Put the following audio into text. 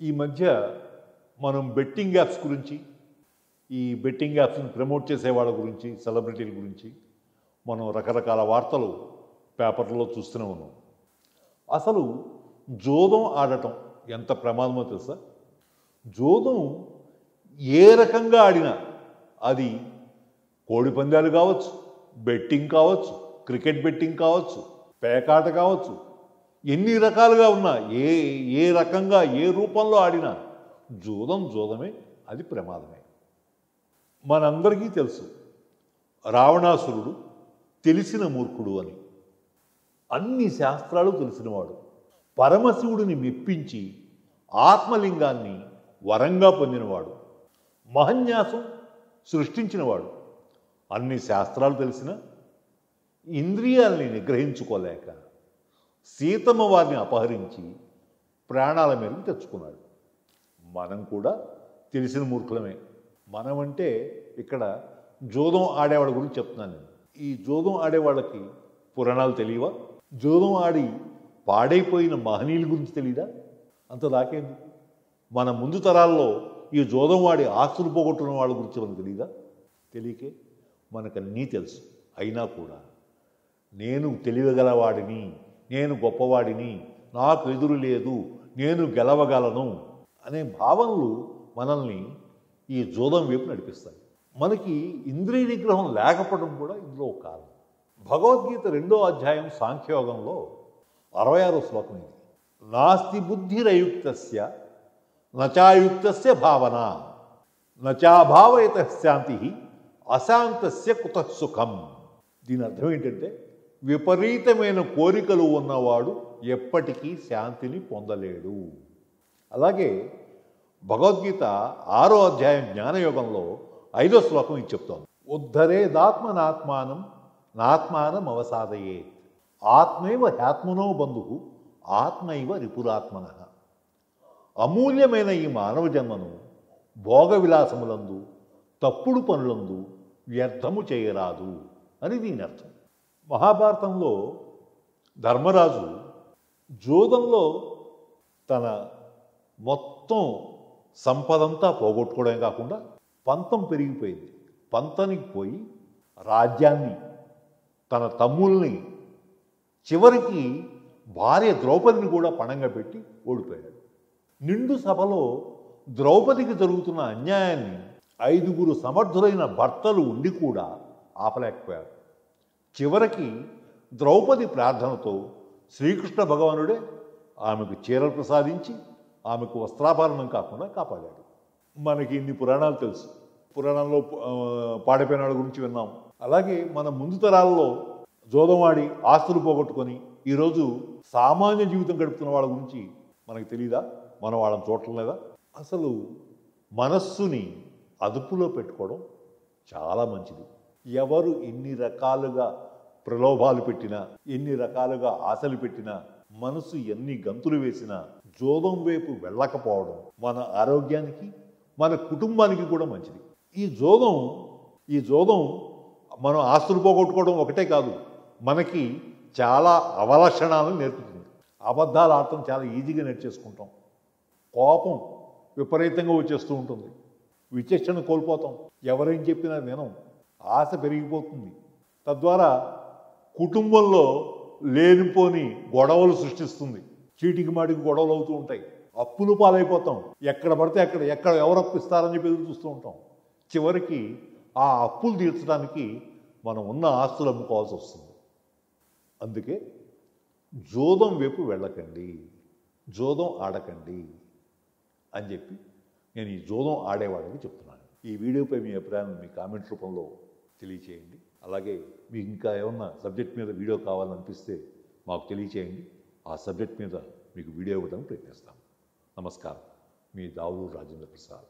ఈ మధ్య మనం బెట్టింగ్ యాప్స్ గురించి, ఈ బెట్టింగ్ యాప్స్ని ప్రమోట్ చేసే వాళ్ళ గురించి, సెలబ్రిటీల గురించి మనం రకరకాల వార్తలు పేపర్లో చూస్తూనే ఉన్నాం. అసలు జోదం ఆడటం ఎంత ప్రమాదమో తెలుసా? జోదం ఏ రకంగా ఆడినా, అది కోడి పందాలు కావచ్చు, బెట్టింగ్ కావచ్చు, క్రికెట్ బెట్టింగ్ కావచ్చు, పేకాట కావచ్చు, ఎన్ని రకాలుగా ఉన్నా, ఏ రకంగా ఏ రూపంలో ఆడినా జోదమే, అది ప్రమాదమే. మనందరికీ తెలుసు రావణాసురుడు తెలిసిన మూర్ఖుడు అని. అన్ని శాస్త్రాలు తెలిసినవాడు, పరమశివుడిని మెప్పించి ఆత్మలింగాన్ని వరంగా పొందినవాడు, మహన్యాసం సృష్టించినవాడు. అన్ని శాస్త్రాలు తెలిసిన ఇంద్రియాల్ని నిగ్రహించుకోలేక సీతమ్మ వారిని అపహరించి ప్రాణాల మీదకి తెచ్చుకున్నాడు. మనం కూడా తెలిసిన మూర్ఖులమే. మనమంటే ఇక్కడ జోదం ఆడేవాళ్ళ గురించి చెప్తున్నాను నేను. ఈ జోదం ఆడేవాళ్ళకి పురాణాలు తెలియవా? జోదం ఆడి పాడైపోయిన మహనీయుల గురించి తెలియదా? అంత దాకేందుకు? మన ముందు తరాల్లో ఈ జోదం ఆడి ఆస్తులు పోగొట్టుకున్న వాళ్ళ గురించి మనకు తెలియదా? తెలియకే మనకన్నీ తెలుసు. అయినా కూడా నేను తెలియగలవాడిని, నేను గొప్పవాడిని, నాకు ఎదురు లేదు, నేను గెలవగలను అనే భావనలు మనల్ని ఈ జోదం వైపు నడిపిస్తాయి. మనకి ఇంద్రియ నిగ్రహం లేకపోవడం కూడా ఇందులో ఒక కారణం. భగవద్గీత 2వ అధ్యాయం సాంఖ్యయోగంలో 66వ శ్లోకం ఇది. నాస్తి బుద్ధిరయుక్తస్య నచాయుక్తస్య భావన నచాభావయత శాంతి అశాంతస్య కుతః సుఖం. దీని అర్థం ఏంటంటే, విపరీతమైన కోరికలు ఉన్నవాడు ఎప్పటికీ శాంతిని పొందలేడు. అలాగే భగవద్గీత 6వ అధ్యాయం జ్ఞానయోగంలో 5వ శ్లోకం ఇది చెప్తోంది. ఉద్ధరేదాత్మనాత్మానం నాత్మానం అవసాదయే ఆత్మైవ హ్యాత్మనో బంధు ఆత్మైవ రిపురాత్మన. అమూల్యమైన ఈ మానవ జన్మను భోగ విలాసములందు, తప్పుడు పనులందు వ్యర్థము చేయరాదు అని దీని అర్థం. మహాభారతంలో ధర్మరాజు జోదంలో తన మొత్తం సంపదంతా పోగొట్టుకోవడమే కాకుండా పంతం పెరిగిపోయింది. పంతానికి పోయి రాజ్యాన్ని, తన తమ్ముల్ని, చివరికి భార్య ద్రౌపదిని కూడా పణంగా పెట్టి ఓడిపోయాడు. నిండు సభలో ద్రౌపదికి జరుగుతున్న అన్యాయాన్ని 5గురు సమర్థులైన భర్తలు ఉండి కూడా ఆపలేకపోయారు. చివరికి ద్రౌపది ప్రార్థనతో శ్రీకృష్ణ భగవానుడే ఆమెకు చీరలు ప్రసాదించి ఆమెకు వస్త్రాభరణం కాకుండా కాపాడాడు. మనకి ఇన్ని పురాణాలు తెలుసు. పురాణంలో పాడిపోయిన వాళ్ళ గురించి విన్నాం. అలాగే మన ముందు తరాల్లో జోదమాడి ఆస్తులు పోగొట్టుకొని ఈరోజు సామాన్య జీవితం గడుపుతున్న వాళ్ళ గురించి మనకు తెలీదా? మనం వాళ్ళని చూడటం లేదా? అసలు మనస్సుని అదుపులో పెట్టుకోవడం చాలా మంచిది. ఎవరు ఎన్ని రకాలుగా ప్రలోభాలు పెట్టినా, ఎన్ని రకాలుగా ఆశలు పెట్టినా, మనసు ఎన్ని గంతులు వేసినా జోదం వైపు వెళ్ళకపోవడం మన ఆరోగ్యానికి, మన కుటుంబానికి కూడా మంచిది. ఈ జోదం మనం ఆస్తులు పోగొట్టుకోవడం ఒకటే కాదు, మనకి చాలా అవలక్షణాలను నేర్పుతుంది. అబద్ధాలు ఆడటం చాలా ఈజీగా నేర్చేసుకుంటాం. కోపం విపరీతంగా వచ్చేస్తూ ఉంటుంది. విచక్షణ కోల్పోతాం. ఎవరేం చెప్పినా వినం. ఆశ పెరిగిపోతుంది. తద్వారా కుటుంబంలో లేనిపోని గొడవలు సృష్టిస్తుంది. చీటికి మాటికి గొడవలు అవుతూ ఉంటాయి. అప్పులు పాలైపోతాం. ఎక్కడ పడితే ఎక్కడ ఎవరు అప్పు ఇస్తారని చెప్పి ఎదురు చూస్తూ ఉంటాం. చివరికి ఆ అప్పులు తీర్చడానికి మనం ఉన్న ఆస్తులు అమ్ముకోవాల్సి వస్తుంది. అందుకే జోదం వైపు వెళ్ళకండి, జోదం ఆడకండి అని చెప్పి నేను ఈ జోదం ఆడేవాడికి చెప్తున్నాను. ఈ వీడియోపై మీ అభిప్రాయాన్ని మీ కామెంట్ రూపంలో తెలియచేయండి. అలాగే మీకు ఇంకా ఏమన్నా సబ్జెక్ట్ మీద వీడియో కావాలనిపిస్తే మాకు తెలియచేయండి. ఆ సబ్జెక్ట్ మీద మీకు వీడియో ఇవ్వడానికి ప్రయత్నిస్తాం. నమస్కారం. మీ దావులూరు రాజేంద్ర ప్రసాద్.